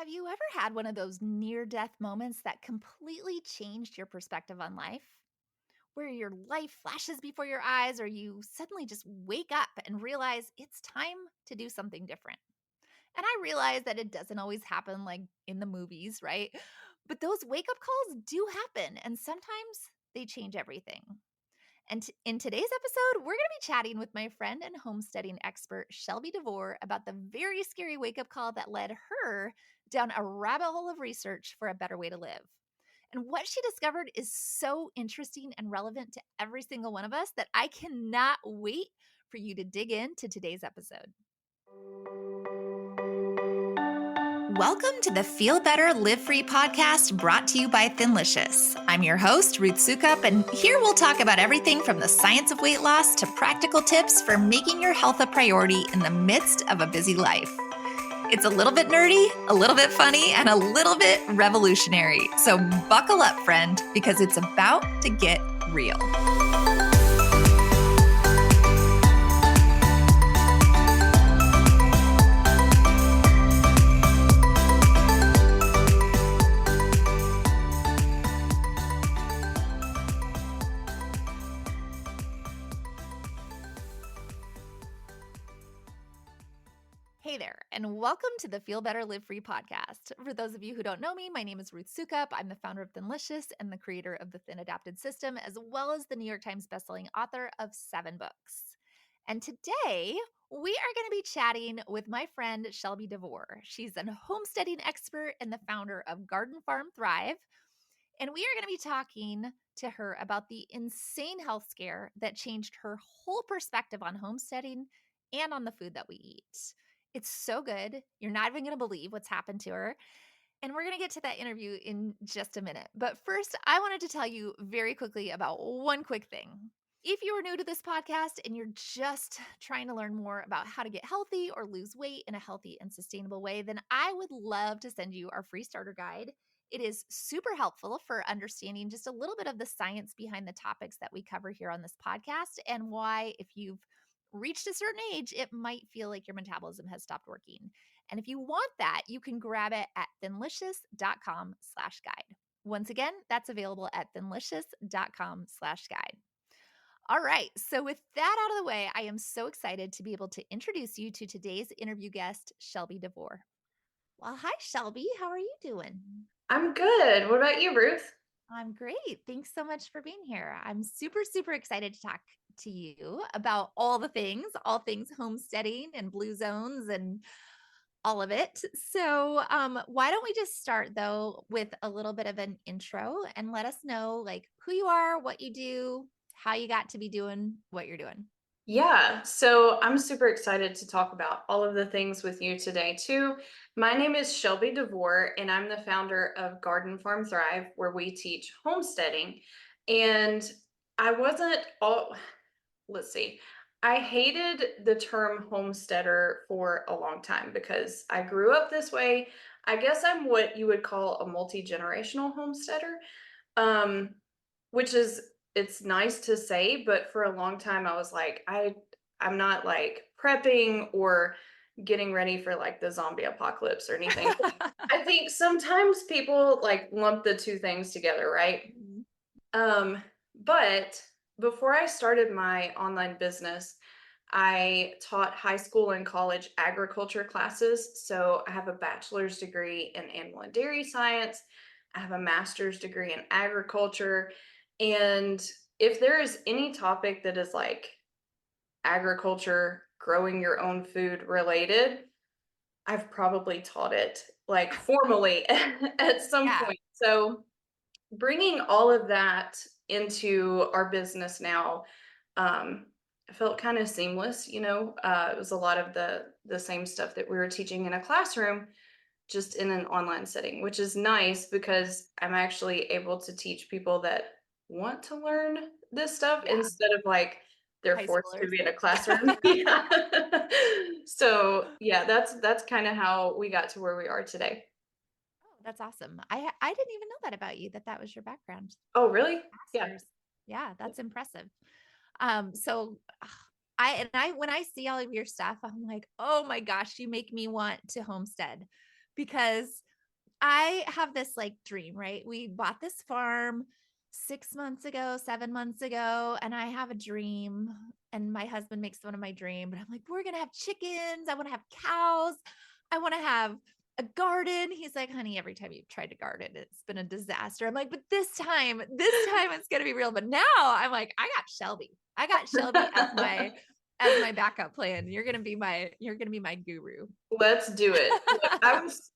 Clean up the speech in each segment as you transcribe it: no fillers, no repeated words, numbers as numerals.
Have you ever had one of those near death moments that completely changed your perspective on life? Where your life flashes before your eyes, or you suddenly just wake up and realize it's time to do something different? And I realize that it doesn't always happen like in the movies, right? But those wake up calls do happen, and sometimes they change everything. And in today's episode, we're going to be chatting with my friend and homesteading expert, Shelby DeVore, about the very scary wake up call that led her down a rabbit hole of research for a better way to live. And what she discovered is so interesting and relevant to every single one of us that I cannot wait for you to dig into today's episode. Welcome to the Feel Better, Live Free podcast brought to you by Thinlicious. I'm your host, Ruth Sukup, and here we'll talk about everything from the science of weight loss to practical tips for making your health a priority in the midst of a busy life. It's a little bit nerdy, a little bit funny, and a little bit revolutionary. So buckle up, friend, because it's about to get real. Hey there, and welcome to the Feel Better, Live Free podcast. For those of you who don't know me, my name is Ruth Sukup. I'm the founder of Thinlicious and the creator of the Thin Adapted System, as well as the New York Times bestselling author of 7 books. And today, we are going to be chatting with my friend, Shelby DeVore. She's a homesteading expert and the founder of Garden Farm Thrive. And we are going to be talking to her about the insane health scare that changed her whole perspective on homesteading and on the food that we eat. It's so good. You're not even going to believe what's happened to her. And we're going to get to that interview in just a minute. But first, I wanted to tell you very quickly about one quick thing. If you are new to this podcast and you're just trying to learn more about how to get healthy or lose weight in a healthy and sustainable way, then I would love to send you our free starter guide. It is super helpful for understanding just a little bit of the science behind the topics that we cover here on this podcast and why, if you've reached a certain age, it might feel like your metabolism has stopped working. And if you want that, you can grab it at thinlicious.com/guide. Once again, that's available at thinlicious.com/guide. All right. So, with that out of the way, I am so excited to be able to introduce you to today's interview guest, Shelby DeVore. Well, hi, Shelby. How are you doing? I'm good. What about you, Ruth? I'm great. Thanks so much for being here. I'm super, super excited to talk to you about all things homesteading and blue zones and all of it. So, why don't we just start though with a little bit of an intro and let us know like who you are, what you do, how you got to be doing what you're doing. Yeah, so I'm super excited to talk about all of the things with you today, too. My name is Shelby DeVore, and I'm the founder of Garden Farm Thrive, where we teach homesteading. And I wasn't all, let's see, I hated the term homesteader for a long time because I grew up this way. I guess I'm what you would call a multi-generational homesteader. Um, which is it's nice to say, but for a long time I was like, I'm not like prepping or getting ready for like the zombie apocalypse or anything. I think sometimes people like lump the two things together, right? Mhm. But before I started my online business, I taught high school and college agriculture classes. So I have a bachelor's degree in animal and dairy science. I have a master's degree in agriculture. And if there is any topic that is like agriculture, growing your own food related, I've probably taught it like formally at some Yeah. point. So bringing all of that into our business now, um, felt kind of seamless. It was a lot of the same stuff that we were teaching in a classroom, just in an online setting, which is nice because I'm actually able to teach people that want to learn this stuff Yeah. instead of like they're High forced to schoolers. be in a classroom. Yeah. So yeah, that's kind of how we got to where we are today. Oh, that's awesome. I didn't even know that about you, that was your background. Oh, really? Yeah. Masters. Yeah, that's impressive. So I when I see all of your stuff, I'm like, oh my gosh, you make me want to homestead because I have this like dream, right? We bought this farm 6 months ago, 7 months ago, and I have a dream. And my husband makes fun of my dream, but I'm like, we're going to have chickens. I want to have cows. I want to have a garden. He's like, honey, every time you've tried to garden, it's been a disaster. I'm like, but this time it's going to be real. But now I'm like, I got Shelby. I got Shelby as my backup plan. You're going to be my guru. Let's do it. Look,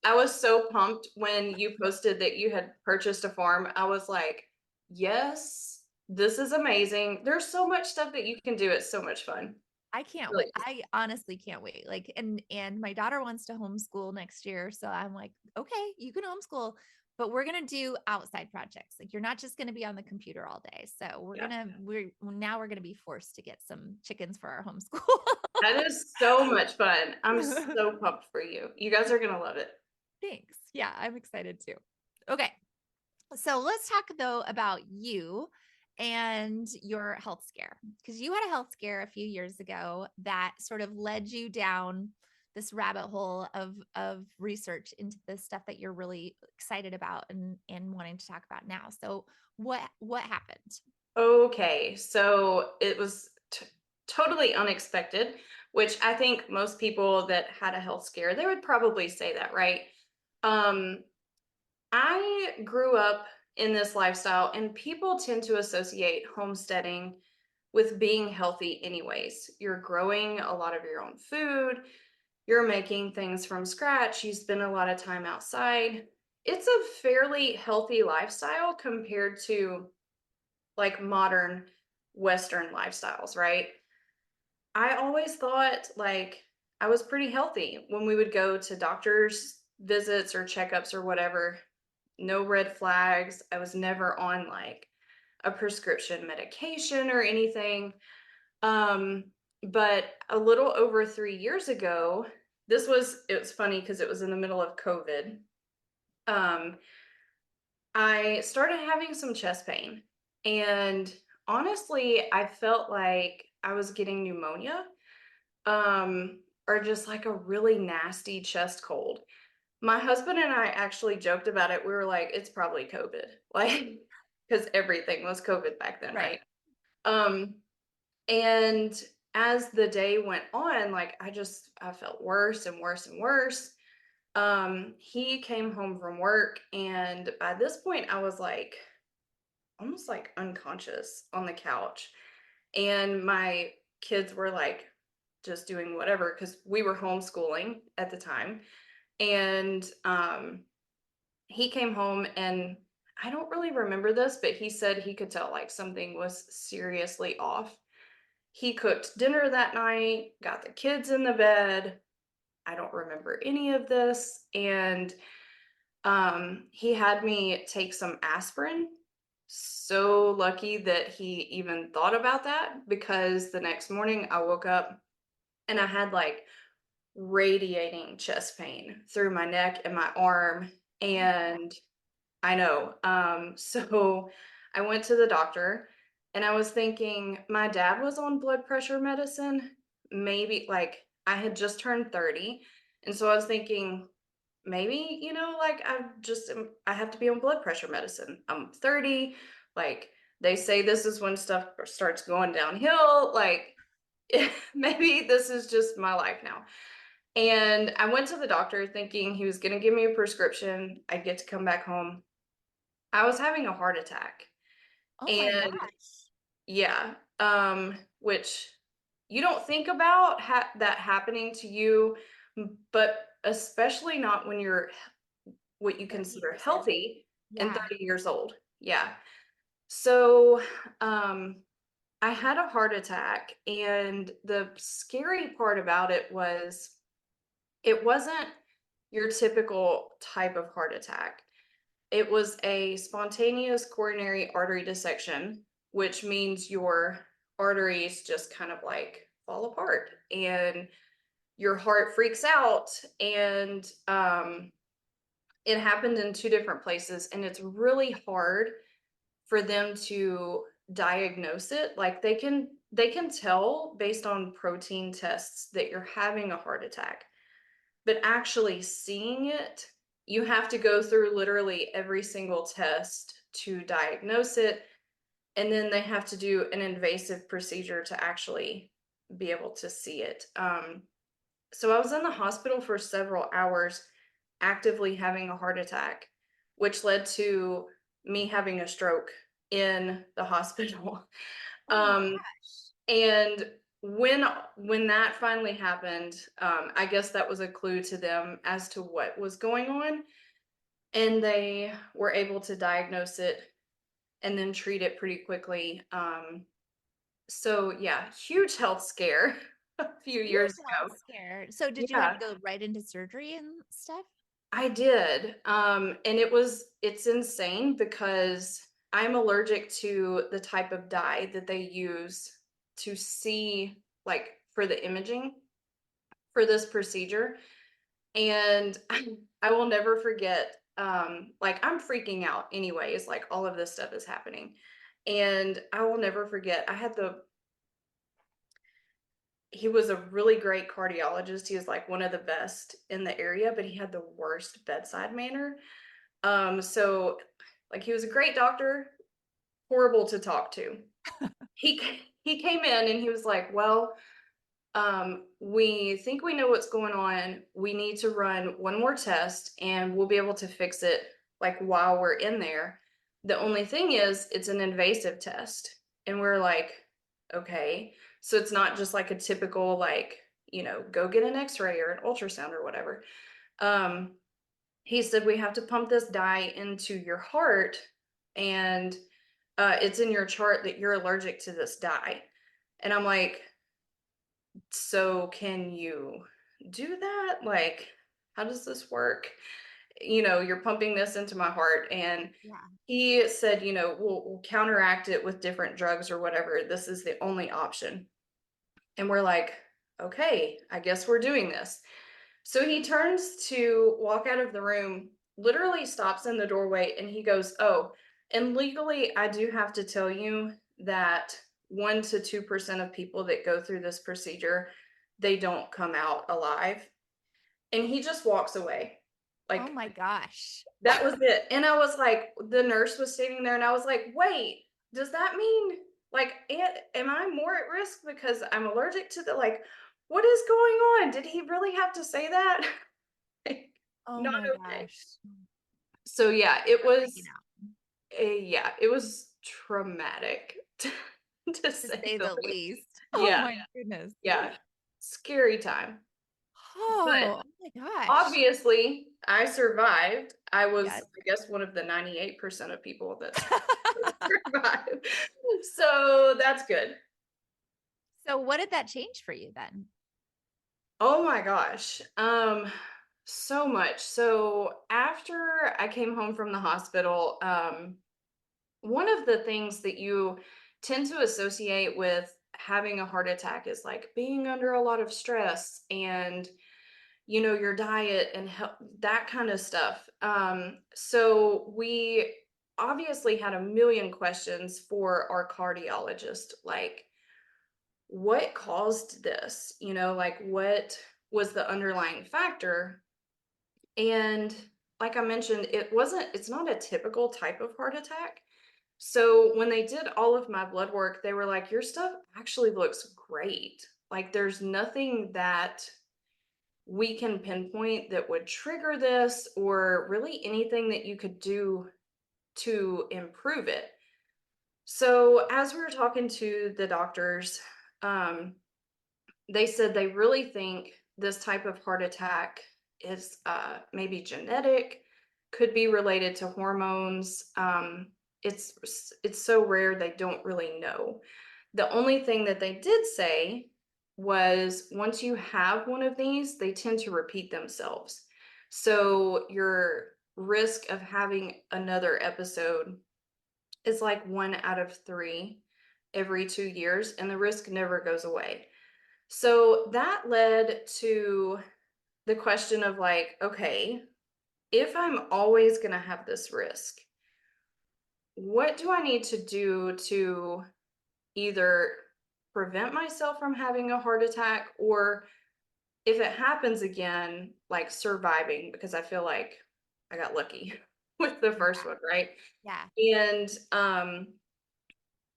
I was so pumped when you posted that you had purchased a farm. I was like, yes, this is amazing. There's so much stuff that you can do. It's so much fun. I can't Really wait. I honestly can't wait. Like, and my daughter wants to homeschool next year. So I'm like, okay, you can homeschool, but we're gonna do outside projects. Like you're not just gonna be on the computer all day. So yeah. we're gonna be forced to get some chickens for our homeschool. That is so much fun. I'm so pumped for you. You guys are gonna love it. Thanks. Yeah, I'm excited too. Okay. So let's talk though about you and your health scare because you had a health scare a few years ago that sort of led you down this rabbit hole of research into the stuff that you're really excited about and wanting to talk about now. So what happened? Okay, so it was totally unexpected, which I think most people that had a health scare, they would probably say that, right? Um, I grew up in this lifestyle, and people tend to associate homesteading with being healthy, anyways. You're growing a lot of your own food, you're making things from scratch, you spend a lot of time outside. It's a fairly healthy lifestyle compared to like modern Western lifestyles, right? I always thought like I was pretty healthy when we would go to doctor's visits or checkups or whatever. No red flags. I was never on like a prescription medication or anything. Um, but a little over 3 years ago, it was funny because it was in the middle of COVID. Um, I started having some chest pain. And honestly, I felt like I was getting pneumonia, or just like a really nasty chest cold. My husband and I actually joked about it. We were like, it's probably COVID, like, because everything was COVID back then, Right. right? Um, and as the day went on, like, I felt worse and worse and worse. He came home from work, and by this point, I was like, almost like unconscious on the couch. And my kids were like just doing whatever because we were homeschooling at the time. And he came home, and I don't really remember this, but he said he could tell like something was seriously off. He cooked dinner that night, got the kids in the bed. I don't remember any of this. And he had me take some aspirin. So lucky that he even thought about that because the next morning I woke up and I had like radiating chest pain through my neck and my arm. And I know. So I went to the doctor and I was thinking my dad was on blood pressure medicine. Maybe like I had just turned 30. And so I was thinking, maybe, like I have to be on blood pressure medicine. I'm 30. Like they say this is when stuff starts going downhill. Like maybe this is just my life now. And I went to the doctor thinking he was going to give me a prescription. I'd get to come back home. I was having a heart attack. Oh my And gosh. yeah, which you don't think about that happening to you, but especially not when you're what you 30 consider years old. healthy and Yeah. 30 years old. Yeah. So, I had a heart attack, and the scary part about it was it wasn't your typical type of heart attack. It was a spontaneous coronary artery dissection, which means your arteries just kind of like fall apart and your heart freaks out. And it happened in two different places, and it's really hard for them to diagnose it. Like they can tell based on protein tests that you're having a heart attack, but actually seeing it, you have to go through literally every single test to diagnose it. And then they have to do an invasive procedure to actually be able to see it. So I was in the hospital for several hours, actively having a heart attack, which led to me having a stroke in the hospital. Oh my Um, gosh. and when that finally happened, I guess that was a clue to them as to what was going on, and they were able to diagnose it and then treat it pretty quickly. So yeah, huge health scare a few years Huge health ago. scare. So did you have to Yeah, go right into surgery and stuff? I did. And it's insane because I'm allergic to the type of dye that they use to see, like, for the imaging for this procedure. And I will never forget, like, I'm freaking out anyways, like all of this stuff is happening. And I will never forget, he was a really great cardiologist. He was like one of the best in the area, but he had the worst bedside manner. So like he was a great doctor, horrible to talk to. He he came in and he was like, "Well, we think we know what's going on. We need to run one more test and we'll be able to fix it like while we're in there. The only thing is it's an invasive test." And we're like, "Okay." So it's not just like a typical like, go get an x-ray or an ultrasound or whatever. Um he said we have to pump this dye into your heart, and it's in your chart that you're allergic to this dye. And I'm like, so can you do that? Like, how does this work? You're pumping this into my heart. And Yeah. he said, we'll counteract it with different drugs or whatever. This is the only option. And we're like, okay, I guess we're doing this. So he turns to walk out of the room, literally stops in the doorway, and he goes, "Oh, and legally, I do have to tell you that 1 to 2% of people that go through this procedure, they don't come out alive." And he just walks away. Oh Like, my gosh. that was it. And I was like, the nurse was standing there, and I was like, wait, does that mean, like, am I more at risk because I'm allergic to like, what is going on? Did he really have to say that? Oh Not my okay. gosh. So yeah, it You're was freaking out, yeah, it was traumatic to to say say the the least. least. Oh Yeah, my goodness. yeah. Scary time. But Oh, oh my gosh. obviously, I survived. I was, Yes. I guess, one of the 98% of people that survived. So that's good. So what did that change for you then? Oh my gosh. So much. So after I came home from the hospital, one of the things that you tend to associate with having a heart attack is like being under a lot of stress and your diet and that kind of stuff. So we obviously had a million questions for our cardiologist, like what caused this, like what was the underlying factor. And like I mentioned, it's not a typical type of heart attack. So when they did all of my blood work, they were like, your stuff actually looks great. Like there's nothing that we can pinpoint that would trigger this or really anything that you could do to improve it. So as we were talking to the doctors, um, they said they really think this type of heart attack is maybe genetic, could be related to hormones. It's so rare they don't really know. The only thing that they did say was once you have one of these, they tend to repeat themselves. So your risk of having another episode is like 1 out of 3 every 2 years, and the risk never goes away. So that led to the question of like, okay, if I'm always going to have this risk, what do I need to do to either prevent myself from having a heart attack, or if it happens again, like surviving? Because I feel like I got lucky with the first Yeah. one, right? Yeah. And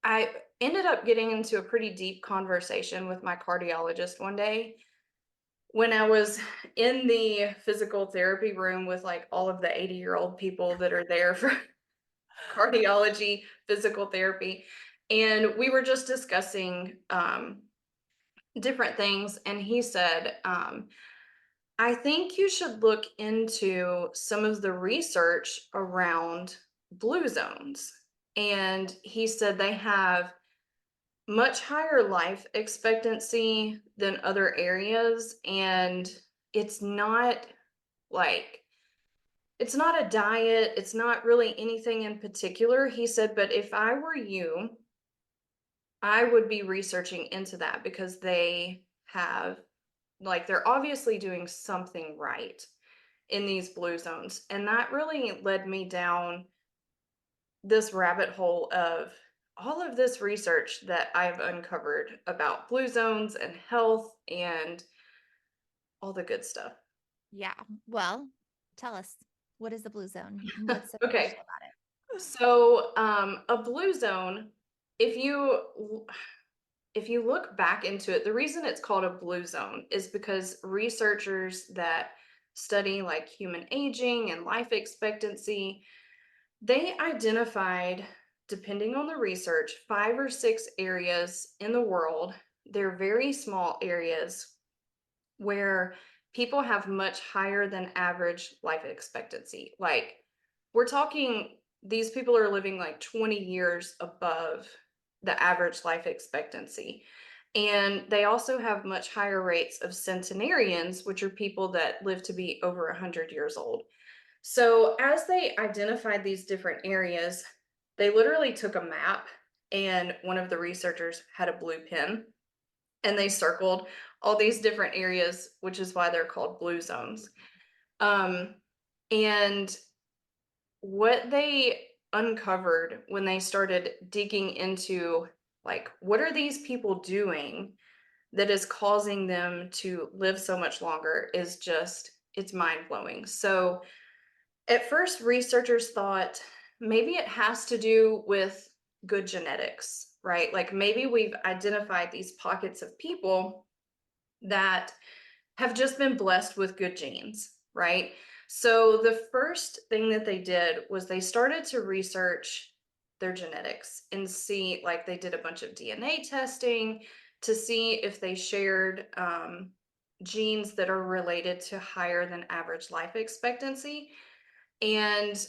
I ended up getting into a pretty deep conversation with my cardiologist one day when I was in the physical therapy room with like all of the 80-year-old people that are there for cardiology, physical therapy. And we were just discussing different things. And he said, I think you should look into some of the research around blue zones. And he said they have much higher life expectancy than other areas. And it's not like, it's not a diet, it's not really anything in particular. He said, but if I were you, I would be researching into that because they have, like, they're obviously doing something right in these blue zones. And that really led me down this rabbit hole of all of this research that I've uncovered about blue zones and health and all the good stuff. Yeah. Well, tell us, what is the blue zone? What's so Okay. special about it? So, a blue zone, if you if you look back into it, the reason it's called a blue zone is because researchers that study like human aging and life expectancy, they identified, depending on the research, 5 or 6 areas in the world. They're very small areas where people have much higher than average life expectancy. Like, we're talking, these people are living like 20 years above the average life expectancy. And they also have much higher rates of centenarians, which are people that live to be over 100 years old. So, as they identified these different areas, they literally took a map, and one of the researchers had a blue pen and they circled all these different areas, which is why they're called blue zones. Um, and what they uncovered when they started digging into, like, what are these people doing that is causing them to live so much longer, is just, it's mind blowing. So at first, researchers thought maybe it has to do with good genetics, right? Like, maybe we've identified these pockets of people that have just been blessed with good genes, right? So the first thing that they did was they started to research their genetics and see, like, they did a bunch of DNA testing to see if they shared genes that are related to higher than average life expectancy. And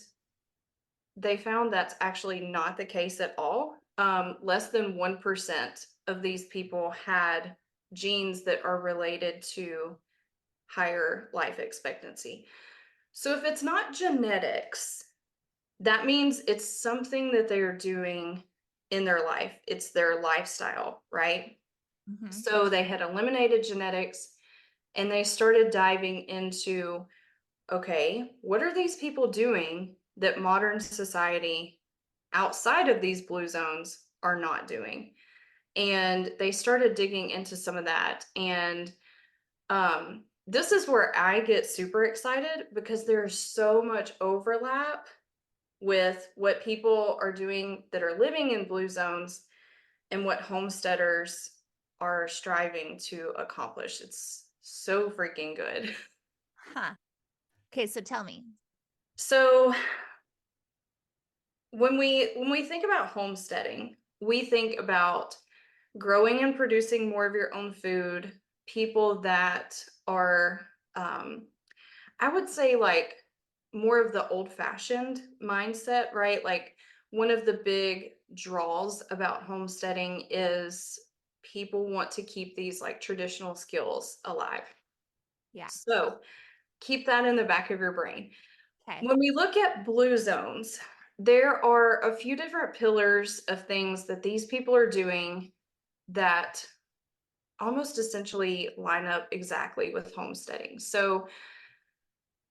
they found that's actually not the case at all. Less than 1% of these people had genes that are related to higher life expectancy. So if it's not genetics, that means it's something that they are doing in their life. It's their lifestyle, right? Hmm. So they had eliminated genetics and they started diving into, okay, what are these people doing that modern society outside of these blue zones are not doing? And they started digging into some of that. And this is where I get super excited because there's so much overlap with what people are doing that are living in blue zones and what homesteaders are striving to accomplish. It's so freaking good. Huh. Okay, so tell me. So when we think about homesteading, we think about growing and producing more of your own food, people that are I would say, like, more of the old-fashioned mindset, right? Like, one of the big draws about homesteading is people want to keep these, like, traditional skills alive. Yeah. So, keep that in the back of your brain. Okay. When we look at blue zones, there are a few different pillars of things that these people are doing that almost essentially line up exactly with homesteading. So,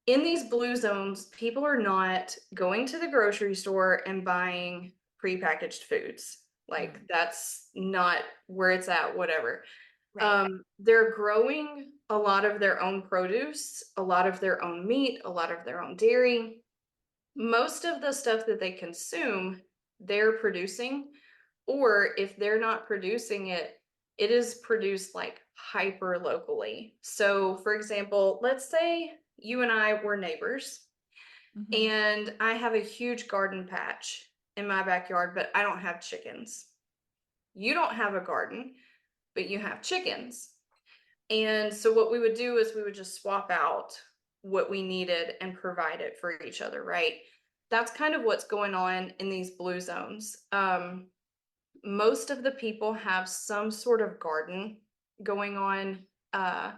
in these blue zones, people are not going to the grocery store and buying prepackaged foods. Like, Mm. that's not where it's at, whatever. Right. They're growing a lot of their own produce, a lot of their own meat, a lot of their own dairy. Most of the stuff that they consume, they're producing, or if they're not producing it, it is produced like hyper locally. So, for example, let's say you and I were neighbors Mhm. and I have a huge garden patch in my backyard, but I don't have chickens. You don't have a garden, but you have chickens. And so what we would do is we would just swap out what we needed and provide it for each other, right? That's kind of what's going on in these blue zones. Most of the people have some sort of garden going on. Uh,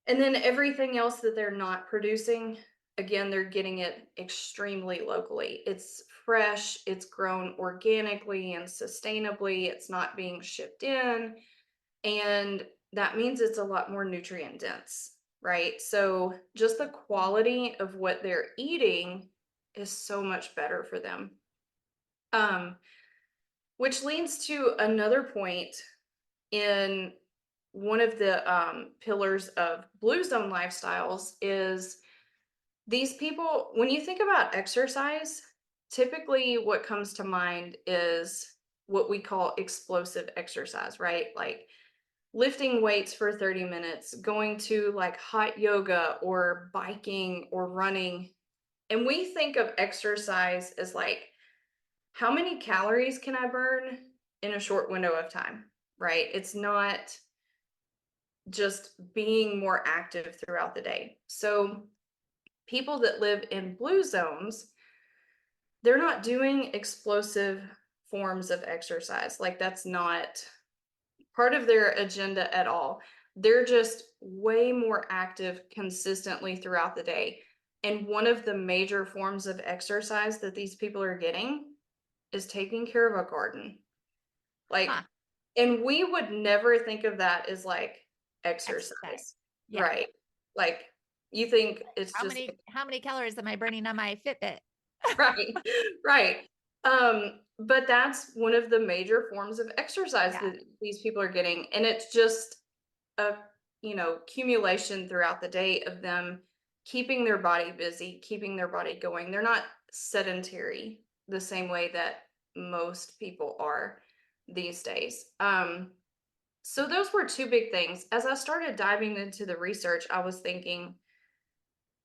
and then everything else that they're not producing, again, they're getting it extremely locally. It's fresh, it's grown organically and sustainably, it's not being shipped in. And that means it's a lot more nutrient dense, right? So just the quality of what they're eating is so much better for them. Um, which leads to another point in one of the pillars of blue zone lifestyles is these people, when you think about exercise, typically what comes to mind is what we call explosive exercise, right? Like lifting weights for 30 minutes, going to like hot yoga or biking or running. And we think of exercise as like, how many calories can I burn in a short window of time, right? It's not just being more active throughout the day. So, people that live in blue zones, they're not doing explosive forms of exercise. Like, that's not part of their agenda at all. They're just way more active consistently throughout the day. And one of the major forms of exercise that these people are getting is taking care of a garden. Huh. Like, and we would never think of that as like Exercise. exercise, Yeah. right? Like, you think it's How just many calories am I burning on my Fitbit? right, right. But that's one of the major forms of exercise Yeah. that these people are getting, and it's just a accumulation throughout the day of them keeping their body busy, keeping their body going. They're not sedentary the same way that most people are these days. So those were two big things. As I started diving into the research, I was thinking,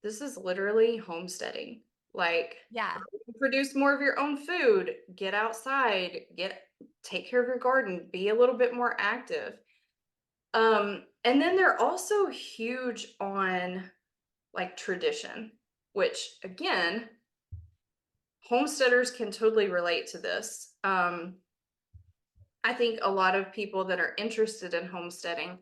this is literally homesteading. Like, Yeah. produce more of your own food, get outside, take care of your garden, be a little bit more active. And then they're also huge on like tradition, which again, homesteaders can totally relate to this. I think a lot of people that are interested in homesteading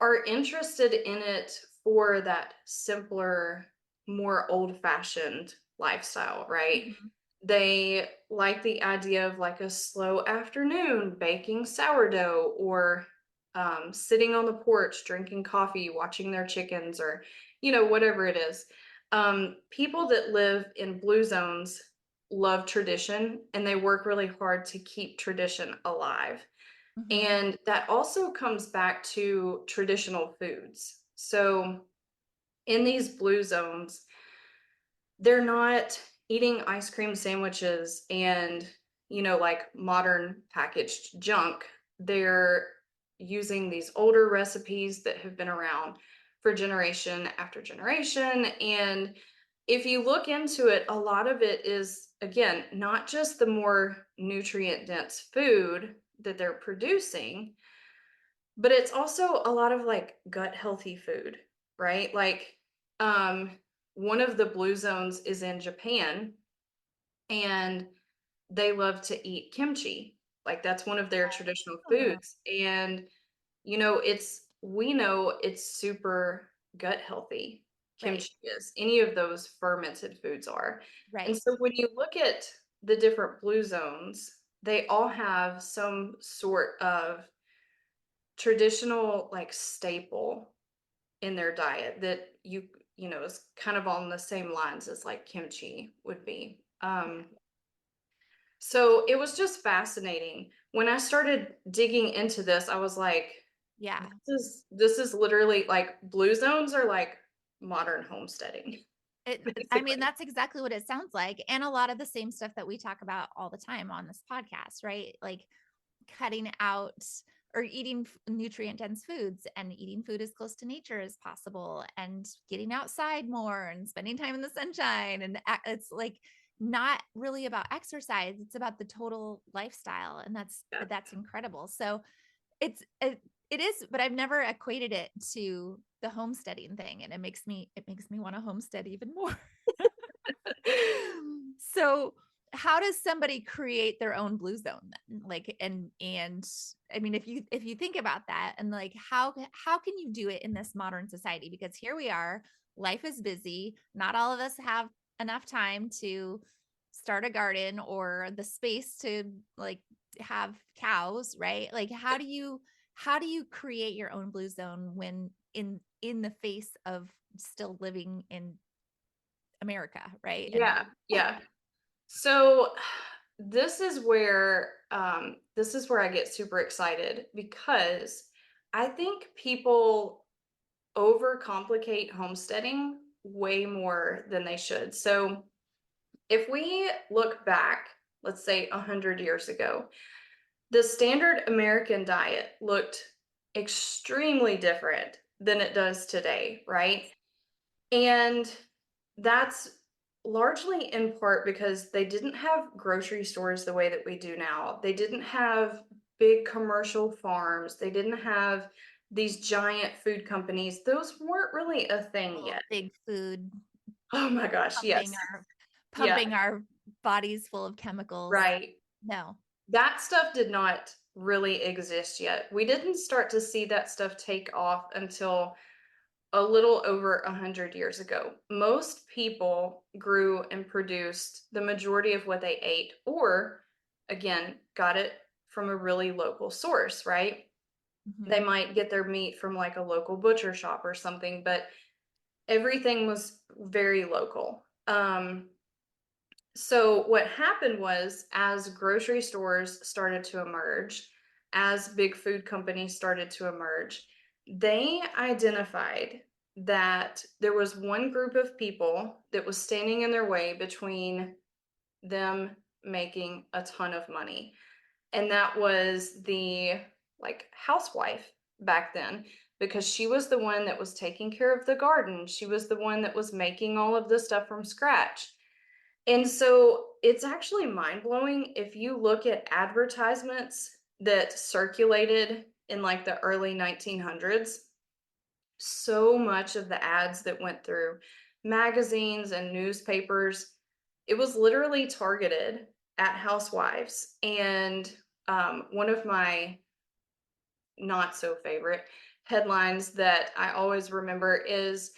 are interested in it for that simpler, more old-fashioned lifestyle, right? Mhm. They like the idea of like a slow afternoon baking sourdough or sitting on the porch drinking coffee, watching their chickens, or whatever it is. People that live in blue zones love tradition and they work really hard to keep tradition alive. Mhm. And that also comes back to traditional foods. So in these blue zones, they're not eating ice cream sandwiches and, like modern packaged junk. They're using these older recipes that have been around for generation after generation. And if you look into it, a lot of it is, again, not just the more nutrient dense food that they're producing, but it's also a lot of like gut healthy food, right? Like, um, one of the blue zones is in Japan and they love to eat kimchi. Like, that's one of their traditional Oh, foods. And, we know it's super gut healthy. right. Kimchi is. Any of those fermented foods are. And Right. so when you look at the different blue zones, they all have some sort of traditional like staple in their diet that is kind of on the same lines as like kimchi would be. So it was just fascinating when I started digging into this. I was like, Yeah. This is literally like blue zones are like modern homesteading, I mean, basically. that's exactly what it sounds like, and a lot of the same stuff that we talk about all the time on this podcast, right? Like, cutting out or eating nutrient dense foods and eating food as close to nature as possible and getting outside more and spending time in the sunshine. And it's like not really about exercise, it's about the total lifestyle. And Yeah. that's incredible. So it is, but I've never equated it to the homesteading thing. And it makes me want to homestead even more. So, how does somebody create their own blue zone then? Like, and I mean, if you think about that, and like, how can you do it in this modern society? Because here we are, life is busy. Not all of us have enough time to start a garden or the space to like have cows, right? Like, how do you create your own blue zone when in the face of still living in America, right? And Yeah, yeah. So this is where I get super excited because I think people overcomplicate homesteading way more than they should. So if we look back, let's say 100 years ago, the standard American diet looked extremely different than it does today, right? And that's largely in part because they didn't have grocery stores the way that we do now. They didn't have big commercial farms. They didn't have these giant food companies. Those weren't really a thing Oh, yet. big food Oh my gosh, yes. pumping our Yeah, pumping our bodies full of chemicals. right. No. That stuff did not really exist yet. We didn't start to see that stuff take off until a little over 100 years ago. Most people grew and produced the majority of what they ate, or again, got it from a really local source, right? They Mhm. might get their meat from like a local butcher shop or something, but everything was very local. So what happened was as grocery stores started to emerge, as big food companies started to emerge, they identified that there was one group of people that was standing in their way between them making a ton of money. And that was the like housewife back then, because she was the one that was taking care of the garden. She was the one that was making all of the stuff from scratch. And so it's actually mind blowing if you look at advertisements that circulated in like the early 1900s. So much of the ads that went through magazines and newspapers, it was literally targeted at housewives. And one of my not so favorite headlines that I always remember is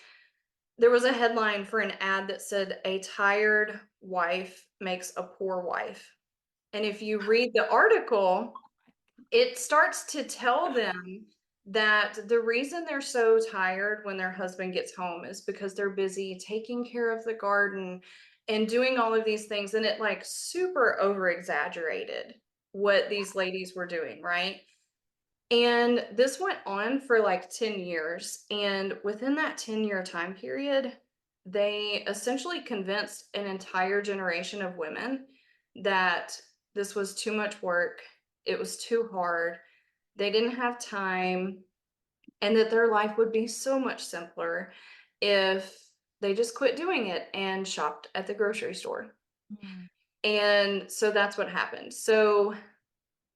there was a headline for an ad that said, "A tired wife makes a poor wife." And if you read the article, it starts to tell them that the reason they're so tired when their husband gets home is because they're busy taking care of the garden and doing all of these things. And it like super over exaggerated what these ladies were doing, right? And this went on for like 10 years. And within that 10-year time period, they essentially convinced an entire generation of women that this was too much work, it was too hard, they didn't have time, and that their life would be so much simpler if they just quit doing it and shopped at the grocery store. Mm. And so that's what happened. So,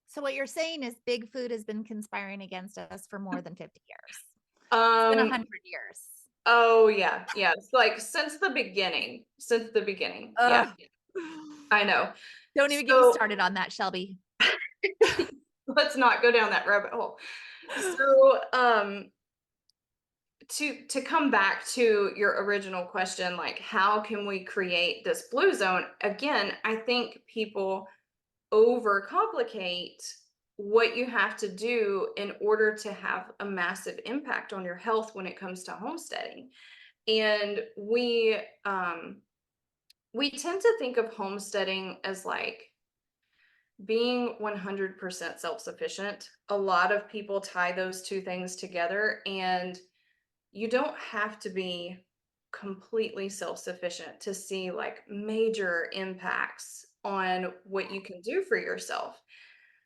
So what you're saying is big food has been conspiring against us for more than 50 years. It's been um, 100 years. oh yeah, yeah. It's like since the beginning. Since the beginning. Yeah, Ugh. I know. Don't even get me So started on that, Shelby. let's not go down that rabbit hole. So to come back to your original question, like how can we create this blue zone? Again, I think people overcomplicate what you have to do in order to have a massive impact on your health when it comes to homesteading. And we tend to think of homesteading as like being 100% self-sufficient. A lot of people tie those two things together, and you don't have to be completely self-sufficient to see like major impacts on what you can do for yourself.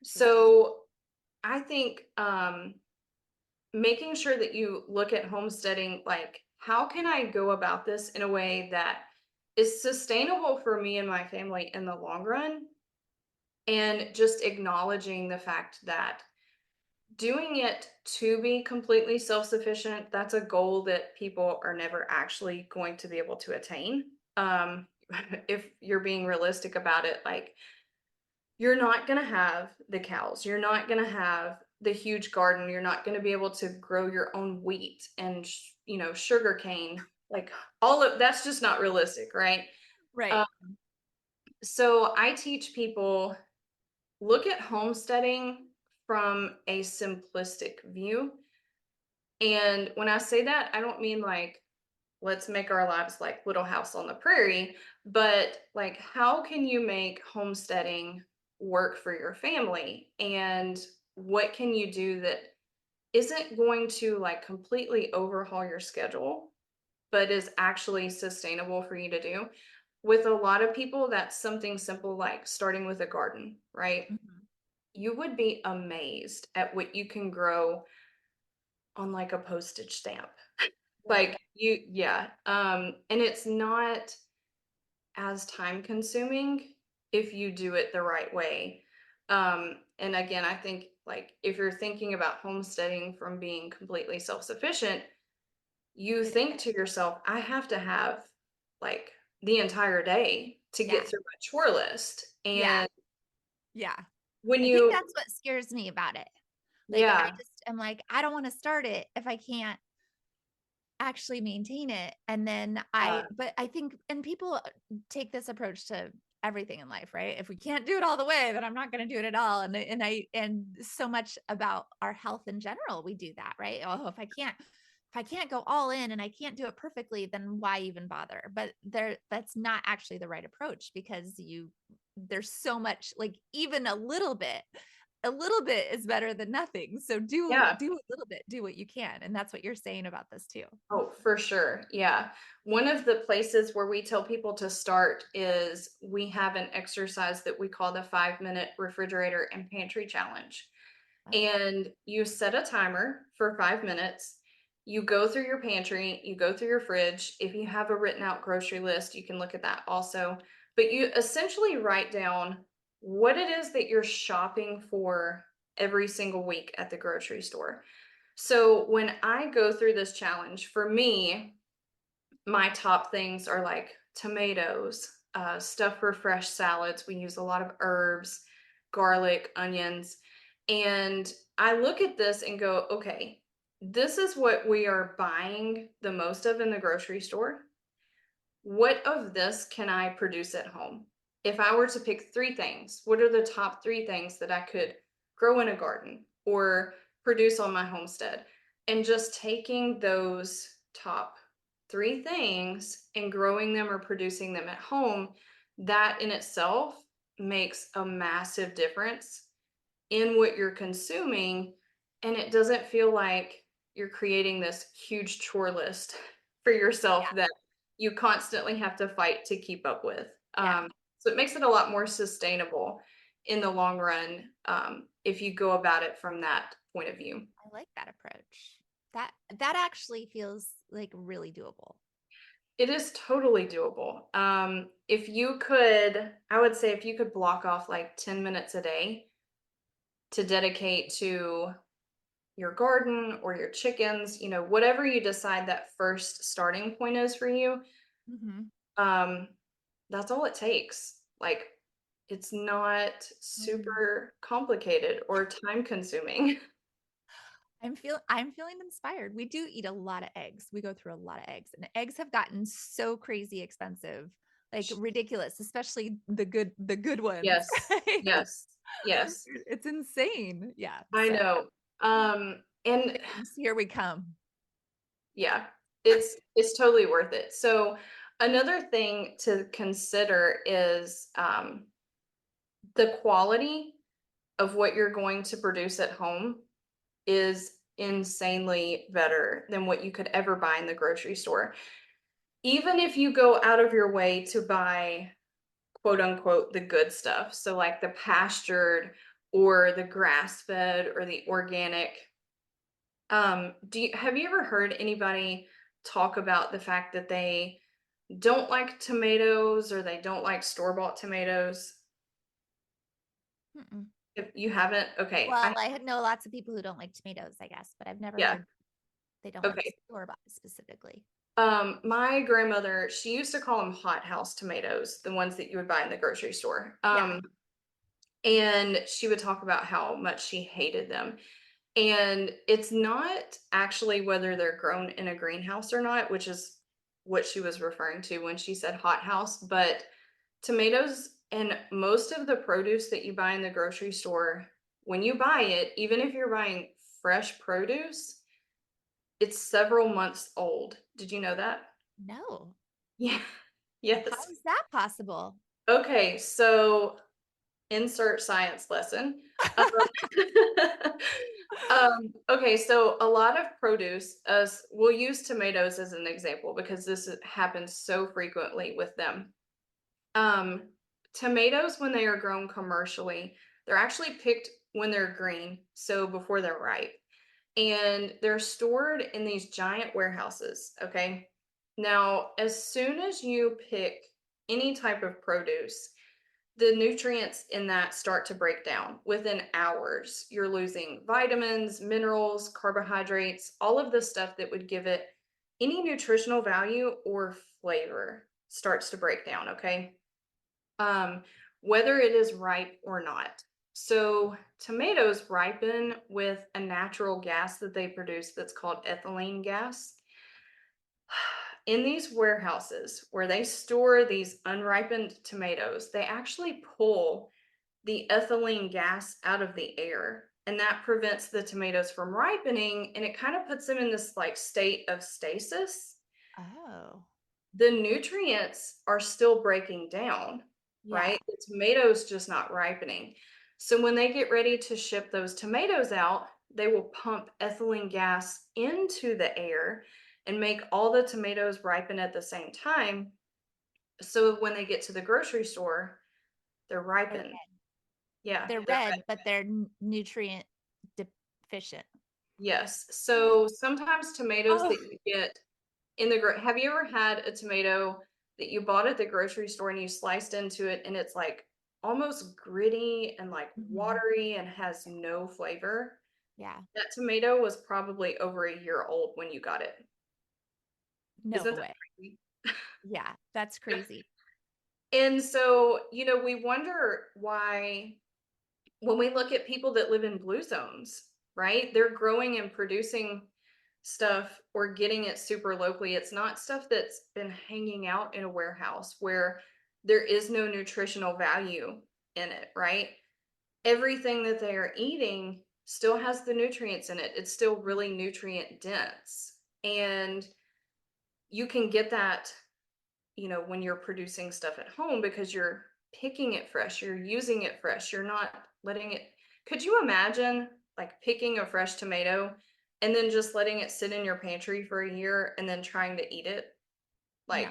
Interesting. So I think making sure that you look at homesteading like, how can I go about this in a way that is sustainable for me and my family in the long run? And just acknowledging the fact that doing it to be completely self-sufficient, that's a goal that people are never actually going to be able to attain. If you're being realistic about it, like you're not going to have the cows, you're not going to have the huge garden, you're not going to be able to grow your own wheat and sugar cane, like all of that's just not realistic, right? Right. Uh, so I teach people, look at homesteading from a simplistic view. And when I say that, I don't mean like, let's make our lives like Little House on the Prairie, but like, how can you make homesteading work for your family? And what can you do that isn't going to like completely overhaul your schedule, but is actually sustainable for you to do? With a lot of people, that's something simple like starting with a garden, right? Mhm. You would be amazed at what you can grow on like a postage stamp. Right. Like yeah. And it's not as time consuming if you do it the right way. And again, I think like if you're thinking about homesteading from being completely self-sufficient, you It think to yourself, I have to have like the entire day to Yeah. get through my chore list. Yeah. And Yeah. when I think you that's what scares me about it. Like, I yeah, just am like, I don't wanna start it if I can't actually maintain it. And then uh, but I think, and people take this approach to everything in life, right? If we can't do it all the way, then I'm not going to do it at all. And so much about our health in general, we do that, right? Oh, if I can't go all in and I can't do it perfectly, then why even bother? But that's not actually the right approach, because there's so much, like, even a little bit is better than nothing. So do yeah. do a little bit, do what you can. And that's what you're saying about this too. Oh, for sure. Yeah. One of the places where we tell people to start is we have an exercise that we call the 5-minute refrigerator and pantry challenge. Oh, And you set a timer for 5 minutes. You go through your pantry, you go through your fridge. If you have a written out grocery list, you can look at that also. But you essentially write down what it is that you're shopping for every single week at the grocery store. So when I go through this challenge, for me, my top things are like tomatoes, stuff for fresh salads. We use a lot of herbs, garlic, onions. And I look at this and go, okay, this is what we are buying the most of in the grocery store. What of this can I produce at home? If I were to pick three things, what are the top three things that I could grow in a garden or produce on my homestead? And just taking those top three things and growing them or producing them at home, that in itself makes a massive difference in what you're consuming. And it doesn't feel like you're creating this huge chore list for yourself yeah. that you constantly have to fight to keep up with. Yeah. So it makes it a lot more sustainable in the long run, if you go about it from that point of view. I like that approach. That actually feels like really doable. It is totally doable. If you could, I would say if you could block off like 10 minutes a day to dedicate to your garden or your chickens, whatever you decide that first starting point is for you, Mhm. um, that's all it takes. Like, it's not Mm. super complicated or time consuming. I'm feeling inspired. We do eat a lot of eggs. We go through a lot of eggs, and eggs have gotten so crazy expensive, like ridiculous, especially the good ones, Yes, right? yes, yes. It's insane. Yeah. I So know. And chickens, here we come. yeah, it's totally worth it. So another thing to consider is the quality of what you're going to produce at home is insanely better than what you could ever buy in the grocery store. Even if you go out of your way to buy quote unquote the good stuff, so like the pastured or the grass fed or the organic. Have you ever heard anybody talk about the fact that they don't like tomatoes or they don't like store-bought tomatoes? Mm-mm. If you haven't, okay. Well, I know lots of people who don't like tomatoes, I guess, but I've never Yeah, heard they don't like okay. store-bought specifically. My grandmother, she used to call them hothouse tomatoes, the ones that you would buy in the grocery store. Yeah. And she would talk about how much she hated them. And it's not actually whether they're grown in a greenhouse or not, which is what she was referring to when she said hothouse, but tomatoes and most of the produce that you buy in the grocery store, when you buy it, even if you're buying fresh produce, it's several months old. Did you know that? No. Yeah. How Yes. is that possible? Okay, so insert science lesson. Um, okay, so a lot of produce, as we'll use tomatoes as an example because happens so frequently with them. Um, Tomatoes, when they are grown commercially, they're actually picked when they're green, so before they're ripe. And they're stored in these giant warehouses. Okay. Now, as soon as you pick any type of produce, the nutrients in that start to break down within hours. You're losing vitamins, minerals, carbohydrates, all of the stuff that would give it any nutritional value or flavor starts to break down. Okay. um, Whether it is ripe or not. So, tomatoes ripen with a natural gas that they produce that's called ethylene gas. In these warehouses where they store these unripened tomatoes, they actually pull the ethylene gas out of the air. And that prevents the tomatoes from ripening and it kind of puts them in this like state of stasis. Oh, The nutrients are still breaking down, yeah. right? The tomatoes just not ripening. So when they get ready to ship those tomatoes out, they will pump ethylene gas into the air and make all the tomatoes ripen at the same time. So when they get to the grocery store, they're They're ripened. Yeah, they're they're red, but they're nutrient deficient. yes. So sometimes tomatoes Oh. that you get have you ever had a tomato that you bought at the grocery store and you sliced into it and it's like almost gritty and like Mhm. watery and has no flavor? Yeah. That tomato was probably over a year old when you got it. No Isn't that way. crazy? Yeah, that's crazy. And so, we wonder why when we look at people that live in blue zones, right? They're growing and producing stuff or getting it super locally. It's not stuff that's been hanging out in a warehouse where there is no nutritional value in it, right? Everything that they are eating still has the nutrients in it. It's still really nutrient dense. And you can get that when you're producing stuff at home because you're picking it fresh, you're using it fresh, you're not letting it. Could you imagine like picking a fresh tomato and then just letting it sit in your pantry for a year and then trying to eat it? No. Like,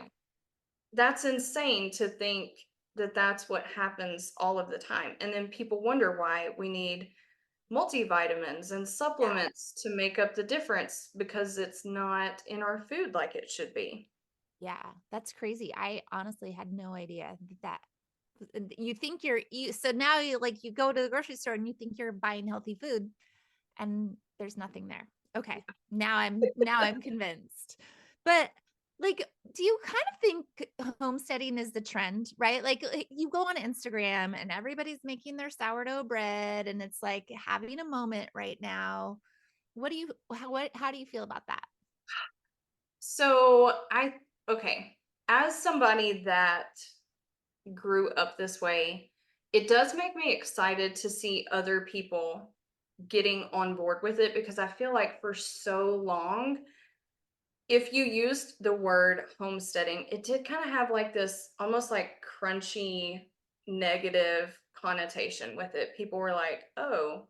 that's insane to think that that's what happens all of the time. And then people wonder why we need multivitamins and Yeah. supplements to make up the difference because it's not in our food like it should be. Yeah, that's crazy. I honestly had no idea that you think so now you go to the grocery store and you think you're buying healthy food and there's nothing there. Okay. Now I'm convinced. But like, do you kind of think homesteading is the trend, right? Like, you go on Instagram and everybody's making their sourdough bread and it's like having a moment right now. How do you feel about that? So okay, as somebody that grew up this way, it does make me excited to see other people getting on board with it because I feel like for so long, if you used the word homesteading, it did kind of have like this almost like crunchy negative connotation with it. People were like, "Oh,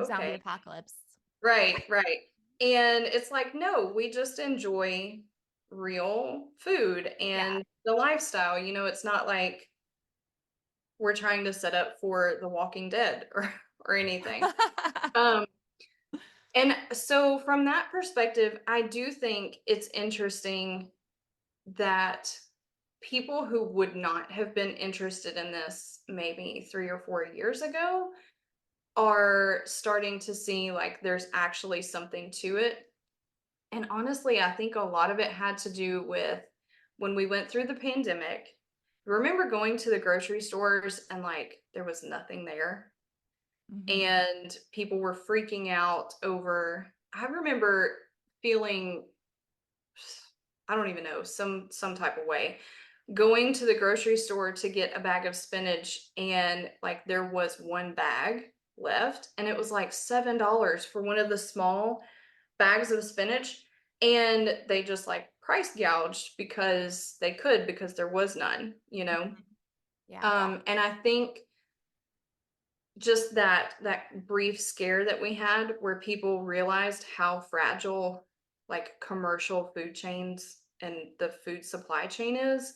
Zombie okay." apocalypse. Right, right. And it's like, no, we just enjoy real food Yeah. and the lifestyle. It's not like we're trying to set up for The Walking Dead or anything. Um, and so from that perspective, I do think it's interesting that people who would not have been interested in this maybe 3 or 4 years ago are starting to see like there's actually something to it. And honestly, I think a lot of it had to do with when we went through the pandemic. Remember going to the grocery stores and like there was nothing there Mhm. and people were freaking out over, I remember feeling, I don't even know, some type of way, going to the grocery store to get a bag of spinach and like there was one bag left and it was like $7 for one of the small bags of spinach, and they just like price gouged because they could, because there was none. Mhm. Yeah. And I think just that brief scare that we had where people realized how fragile like commercial food chains and the food supply chain is,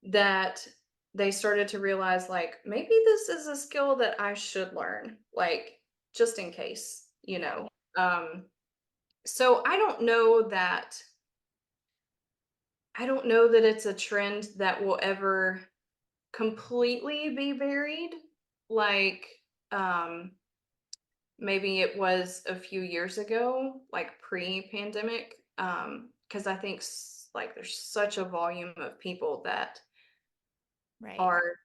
that they started to realize like maybe this is a skill that I should learn, like just in case, Yeah. so I don't know that it's a trend that will ever completely be buried, like um, maybe it was a few years ago, like pre-pandemic. Because I think like there's such a volume of people that Right. are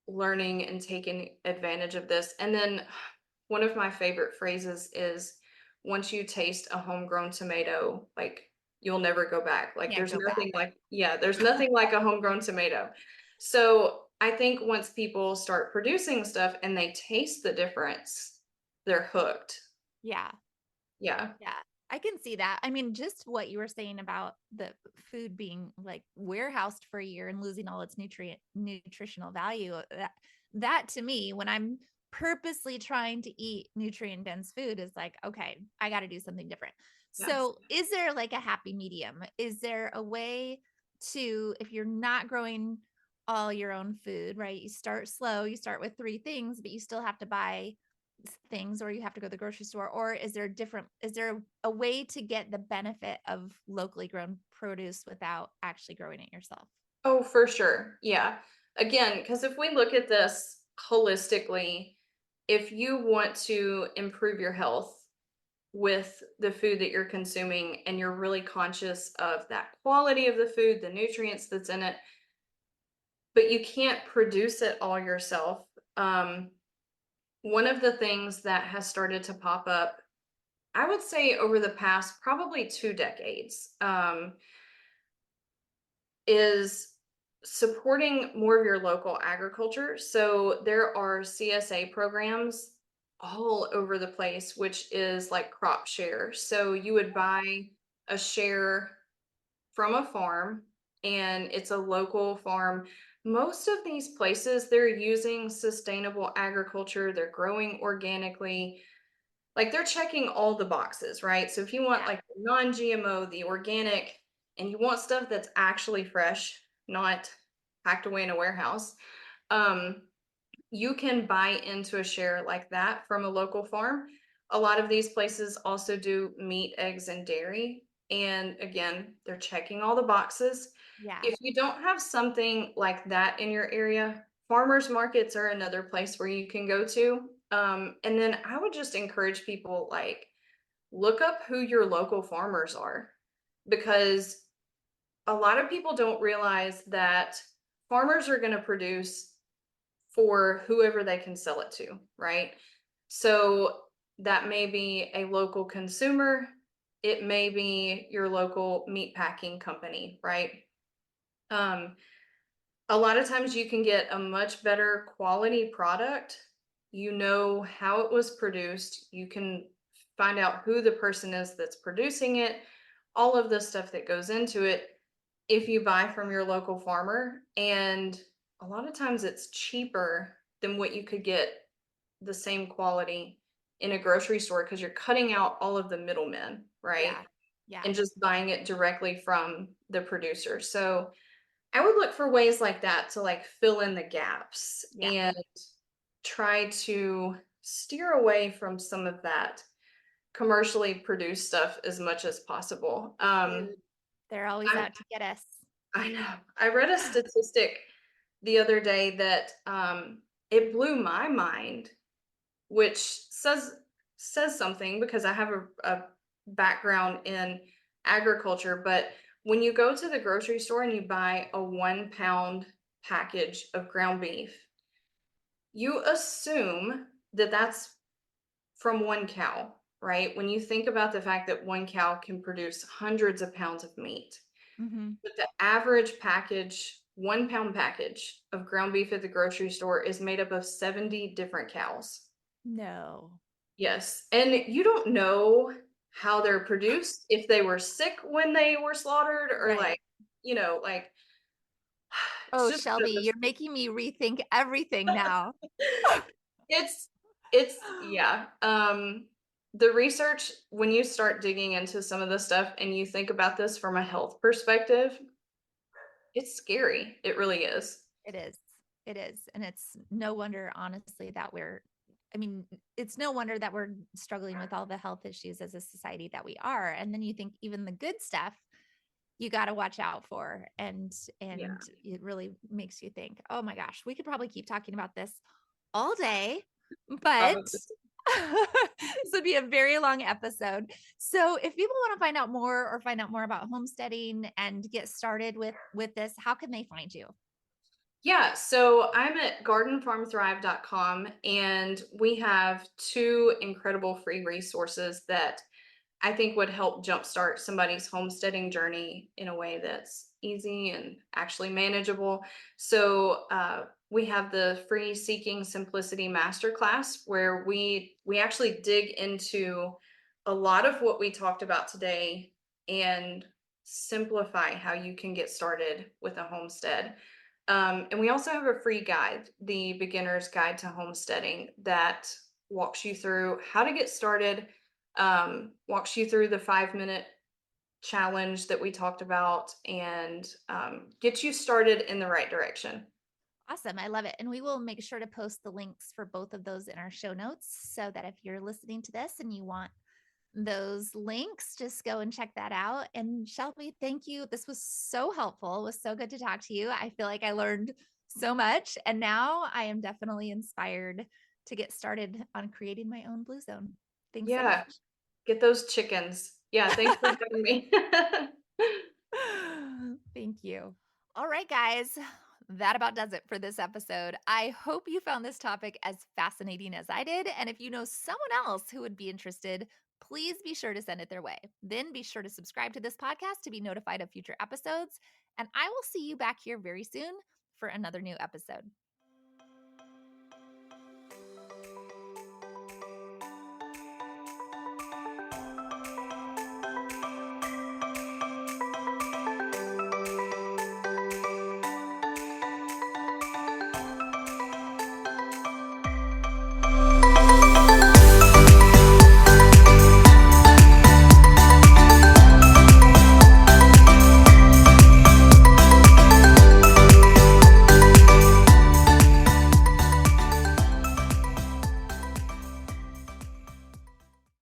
learning and taking advantage of this. And then one of my favorite phrases is, once you taste a homegrown tomato, like you'll never go back. Like Can't there's go back. nothing like, yeah, there's nothing like a homegrown tomato. So I think once people start producing stuff and they taste the difference, they're hooked. Yeah. Yeah. Yeah, I can see that. I mean, just what you were saying about the food being like warehoused for a year and losing all its nutritional value. That to me, when I'm purposely trying to eat nutrient dense food, is like, okay, I got to do something different. Yes. So, is there like a happy medium? Is there a way to, if you're not growing all your own food, right? You start slow, you start with three things, but you still have to buy things, or you have to go to the grocery store, or is there a way to get the benefit of locally grown produce without actually growing it yourself? Oh, for sure. Yeah. Again, because if we look at this holistically, if you want to improve your health with the food that you're consuming and you're really conscious of that quality of the food, the nutrients that's in it, but you can't produce it all yourself. Um, One of the things that has started to pop up, I would say over the past probably 2 decades, is supporting more of your local agriculture. So there are CSA programs all over the place, which is like crop share. So you would buy a share from a farm and it's a local farm. Most of these places, they're using sustainable agriculture, they're growing organically, like they're checking all the boxes, right? So if you want Yeah. like the non-GMO, the organic, and you want stuff that's actually fresh, not packed away in a warehouse, um, you can buy into a share like that from a local farm. A lot of these places also do meat, eggs, and dairy. And again, they're checking all the boxes. Yeah. If you don't have something like that in your area, farmers markets are another place where you can go to. And then I would just encourage people like look up who your local farmers are, because a lot of people don't realize that farmers are going to produce for whoever they can sell it to, right? So that may be a local consumer, it may be your local meat packing company, right? Um, a lot of times you can get a much better quality product. You know how it was produced, you can find out who the person is that's producing it, all of the stuff that goes into it if you buy from your local farmer. And a lot of times it's cheaper than what you could get the same quality in a grocery store because you're cutting out all of the middlemen, right? Yeah. Yeah. And just buying it directly from the producer. So I would look for ways like that to like fill in the gaps Yeah. and try to steer away from some of that commercially produced stuff as much as possible. Dude, they're always I'm out to get us. I know. I read a statistic the other day that it blew my mind, which says something because I have a background in agriculture. But when you go to the grocery store and you buy a 1 pound package of ground beef, you assume that that's from one cow, right? When you think about the fact that one cow can produce hundreds of pounds of meat, Mhm. but the average package, 1 pound package of ground beef at the grocery store is made up of 70 different cows. No. Yes. And you don't know how they're produced, if they were sick when they were slaughtered or Right. like, you know, like it's Oh, just Shelby, you're making me rethink everything now. it's yeah. The research when you start digging into some of the stuff and you think about this from a health perspective, it's scary. It really is. It is. It is. And it's no wonder, honestly, that I mean, it's no wonder that we're struggling with all the health issues as a society that we are. And then you think even the good stuff you got to watch out for. Yeah. And it really makes you think, oh my gosh, we could probably keep talking about this all day, but Probably. this would be a very long episode. So if people want to find out more or find out more about homesteading and get started with this, how can they find you? Yeah, so I'm at gardenfarmthrive.com and we have two incredible free resources that I think would help jumpstart somebody's homesteading journey in a way that's easy and actually manageable. So we have the free Seeking Simplicity Masterclass where we actually dig into a lot of what we talked about today and simplify how you can get started with a homestead. And we also have a free guide, the Beginner's Guide to Homesteading, that walks you through how to get started, walks you through the 5 minute challenge that we talked about, and gets you started in the right direction. Awesome. I love it. And we will make sure to post the links for both of those in our show notes so that if you're listening to this and you want those links, just go and check that out. And Shelby, thank you. This was so helpful. It was so good to talk to you. I feel like I learned so much. And now I am definitely inspired to get started on creating my own blue zone. Thanks so Yeah, much. get those chickens. Yeah, thanks for having me. Thank you. All right, guys. That about does it for this episode. I hope you found this topic as fascinating as I did. And if you know someone else who would be interested, please be sure to send it their way. Then be sure to subscribe to this podcast to be notified of future episodes. And I will see you back here very soon for another new episode.